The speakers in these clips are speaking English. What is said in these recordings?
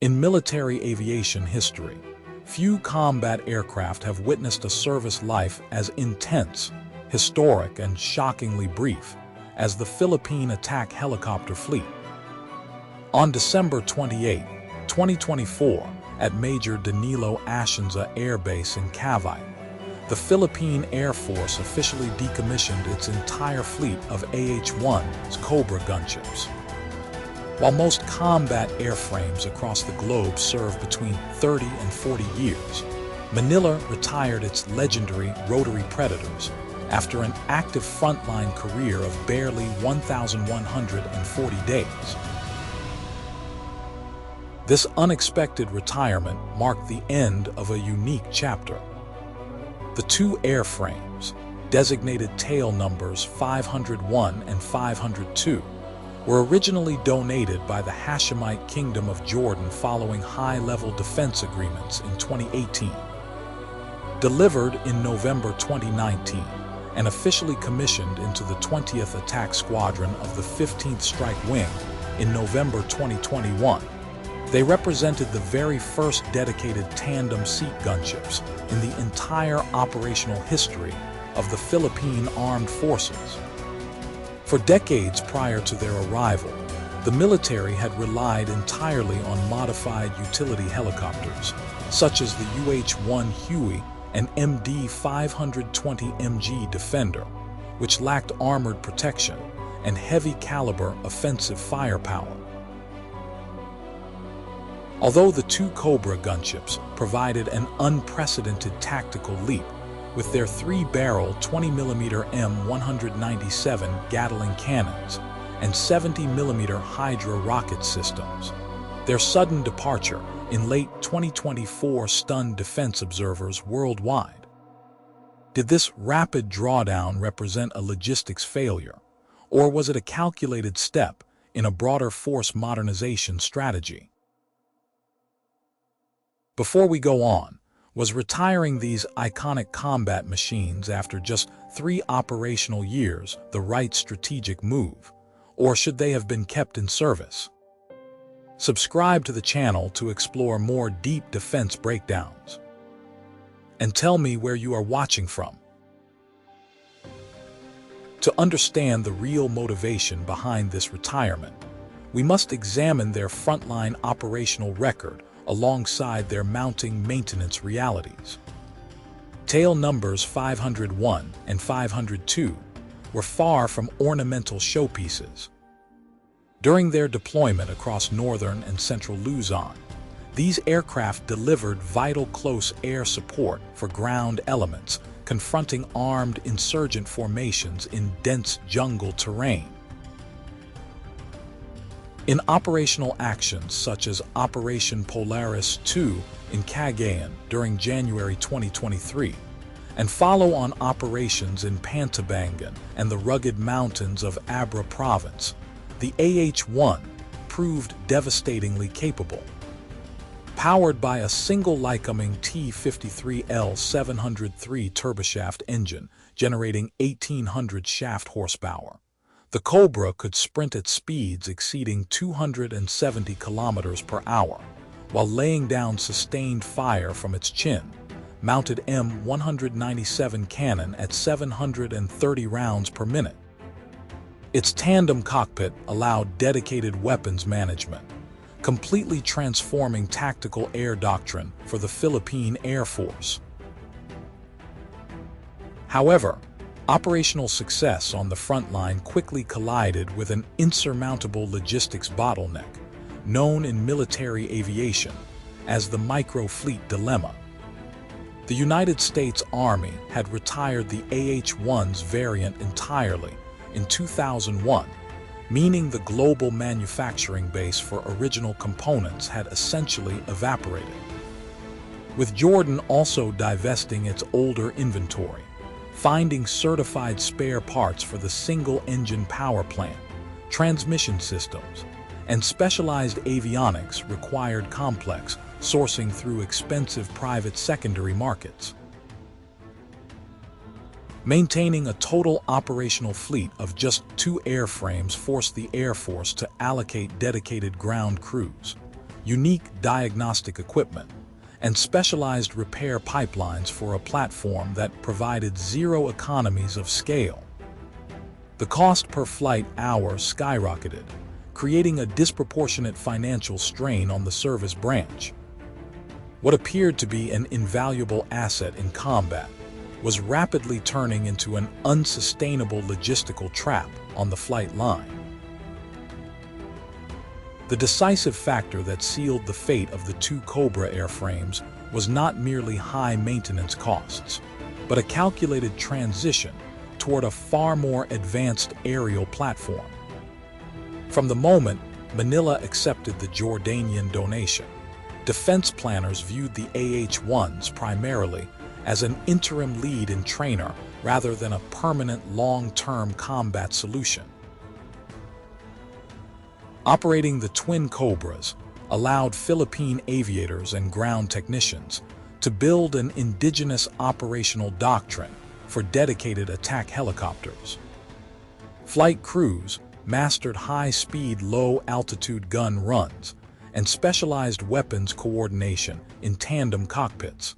In military aviation history, few combat aircraft have witnessed a service life as intense, historic, and shockingly brief as the Philippine Atak helicopter fleet. On December 28, 2024, at Major Danilo Atienza Air Base in Cavite, the Philippine Air Force officially decommissioned its entire fleet of AH-1S Cobra gunships. While most combat airframes across the globe serve between 30 and 40 years, Manila retired its legendary rotary Predators after an active frontline career of barely 1,140 days. This unexpected retirement marked the end of a unique chapter. The two airframes, designated tail numbers 501 and 502, were originally donated by the Hashemite Kingdom of Jordan following high-level defense agreements in 2018. Delivered in November 2019 and officially commissioned into the 20th Attack Squadron of the 15th Strike Wing in November 2021, they represented the very first dedicated tandem seat gunships in the entire operational history of the Philippine Armed Forces. For decades prior to their arrival, the military had relied entirely on modified utility helicopters, such as the UH-1 Huey and MD-520MG Defender, which lacked armored protection and heavy-caliber offensive firepower. Although the two Cobra gunships provided an unprecedented tactical leap, with their three-barrel 20mm M197 Gatling cannons and 70mm Hydra rocket systems, their sudden departure in late 2024 stunned defense observers worldwide. Did this rapid drawdown represent a logistics failure, or was it a calculated step in a broader force modernization strategy? Before we go on, was retiring these iconic combat machines after just 3 operational years the right strategic move, or should they have been kept in service? Subscribe to the channel to explore more deep defense breakdowns. And tell me where you are watching from. To understand the real motivation behind this retirement, we must examine their frontline operational record alongside their mounting maintenance realities. Tail numbers 501 and 502 were far from ornamental showpieces. During their deployment across northern and central Luzon, these aircraft delivered vital close air support for ground elements confronting armed insurgent formations in dense jungle terrain. In operational actions such as Operation Polaris 2 in Cagayan during January 2023, and follow-on operations in Pantabangan and the rugged mountains of Abra Province, the AH-1 proved devastatingly capable. Powered by a single Lycoming T-53L 703 turboshaft engine generating 1,800 shaft horsepower, the Cobra could sprint at speeds exceeding 270 kilometers per hour, while laying down sustained fire from its chin-mounted M197 cannon at 730 rounds per minute. Its tandem cockpit allowed dedicated weapons management, completely transforming tactical air doctrine for the Philippine Air Force. However, operational success on the front line quickly collided with an insurmountable logistics bottleneck, known in military aviation as the micro-fleet dilemma. The United States Army had retired the AH-1's variant entirely in 2001, meaning the global manufacturing base for original components had essentially evaporated. With Jordan also divesting its older inventory, finding certified spare parts for the single-engine power plant, transmission systems, and specialized avionics required complex sourcing through expensive private secondary markets. Maintaining a total operational fleet of just 2 airframes forced the Air Force to allocate dedicated ground crews, unique diagnostic equipment, and specialized repair pipelines for a platform that provided zero economies of scale. The cost per flight hour skyrocketed, creating a disproportionate financial strain on the service branch. What appeared to be an invaluable asset in combat was rapidly turning into an unsustainable logistical trap on the flight line. The decisive factor that sealed the fate of the two Cobra airframes was not merely high maintenance costs, but a calculated transition toward a far more advanced aerial platform. From the moment Manila accepted the Jordanian donation, defense planners viewed the AH-1S primarily as an interim lead and trainer rather than a permanent long-term combat solution. Operating the twin Cobras allowed Philippine aviators and ground technicians to build an indigenous operational doctrine for dedicated attack helicopters. Flight crews mastered high-speed, low-altitude gun runs and specialized weapons coordination in tandem cockpits.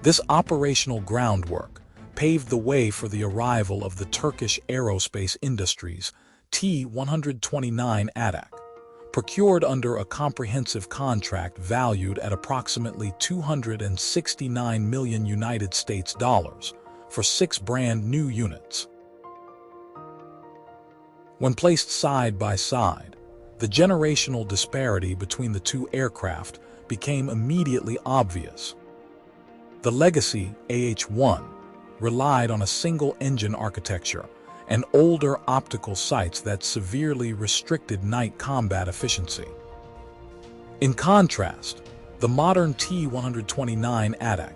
This operational groundwork paved the way for the arrival of the Turkish aerospace industry's T-129 Atak, procured under a comprehensive contract valued at approximately $269 million United States dollars for 6 brand new units. When placed side by side, the generational disparity between the two aircraft became immediately obvious. The legacy AH-1 relied on a single-engine architecture and older optical sights that severely restricted night combat efficiency. In contrast, the modern T-129 Atak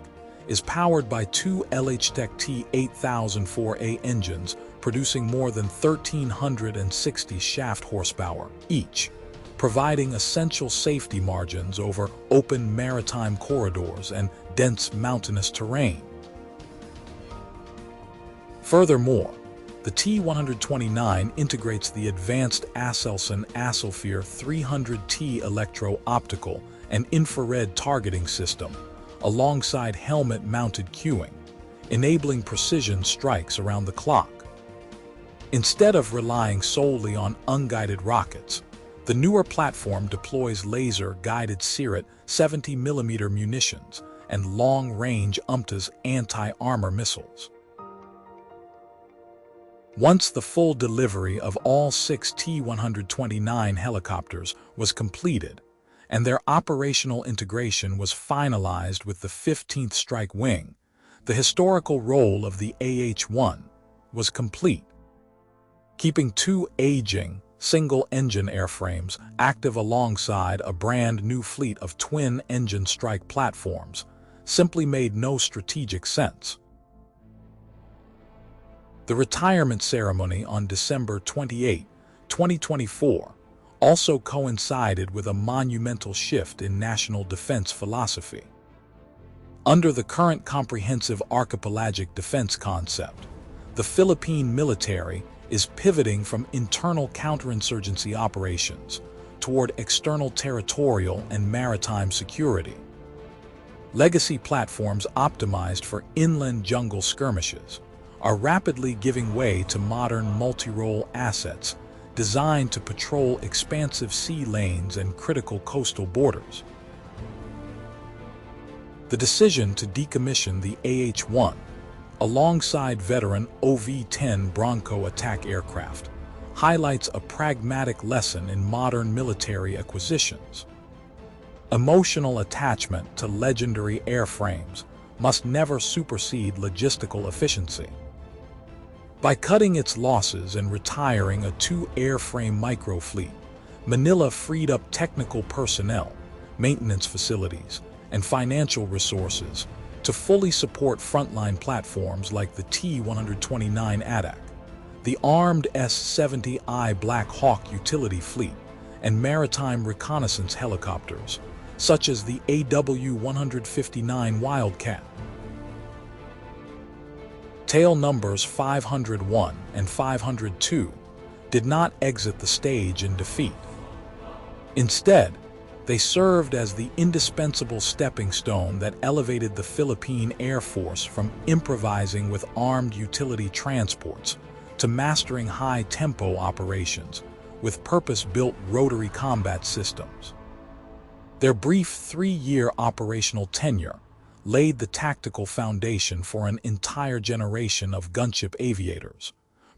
is powered by two LH-Tech T-8004A engines producing more than 1,360 shaft horsepower each, providing essential safety margins over open maritime corridors and dense mountainous terrain. Furthermore, the T-129 integrates the advanced Aselsan-Aselfir 300T electro-optical and infrared targeting system alongside helmet-mounted cueing, enabling precision strikes around the clock. Instead of relying solely on unguided rockets, the newer platform deploys laser-guided Sirit 70mm munitions and long-range UMTAS anti-armor missiles. Once the full delivery of all 6 T-129 helicopters was completed and their operational integration was finalized with the 15th Strike Wing, the historical role of the AH-1 was complete. Keeping two aging, single-engine airframes active alongside a brand new fleet of twin-engine strike platforms simply made no strategic sense. The retirement ceremony on December 28, 2024, also coincided with a monumental shift in national defense philosophy. Under the current comprehensive archipelagic defense concept, the Philippine military is pivoting from internal counterinsurgency operations toward external territorial and maritime security. Legacy platforms optimized for inland jungle skirmishes are rapidly giving way to modern multi-role assets designed to patrol expansive sea lanes and critical coastal borders. The decision to decommission the AH-1 alongside veteran OV-10 Bronco attack aircraft highlights a pragmatic lesson in modern military acquisitions. Emotional attachment to legendary airframes must never supersede logistical efficiency. By cutting its losses and retiring a 2-airframe microfleet, Manila freed up technical personnel, maintenance facilities, and financial resources to fully support frontline platforms like the T-129 Atak, the armed S-70I Black Hawk utility fleet, and maritime reconnaissance helicopters, such as the AW-159 Wildcat. Tail numbers 501 and 502 did not exit the stage in defeat. Instead, They served as the indispensable stepping stone that elevated the Philippine Air Force from improvising with armed utility transports to mastering high-tempo operations with purpose-built rotary combat systems. Their brief 3-year operational tenure laid the tactical foundation for an entire generation of gunship aviators,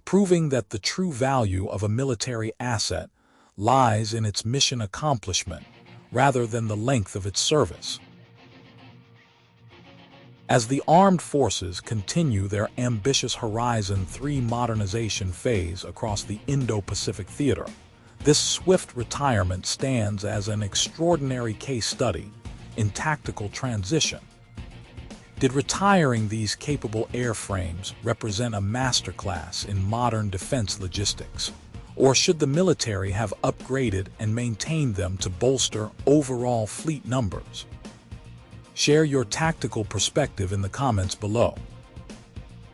proving that the true value of a military asset lies in its mission accomplishment rather than the length of its service. As the armed forces continue their ambitious Horizon 3 modernization phase across the Indo-Pacific theater, this swift retirement stands as an extraordinary case study in tactical transition. Did retiring these capable airframes represent a masterclass in modern defense logistics? Or should the military have upgraded and maintained them to bolster overall fleet numbers? Share your tactical perspective in the comments below.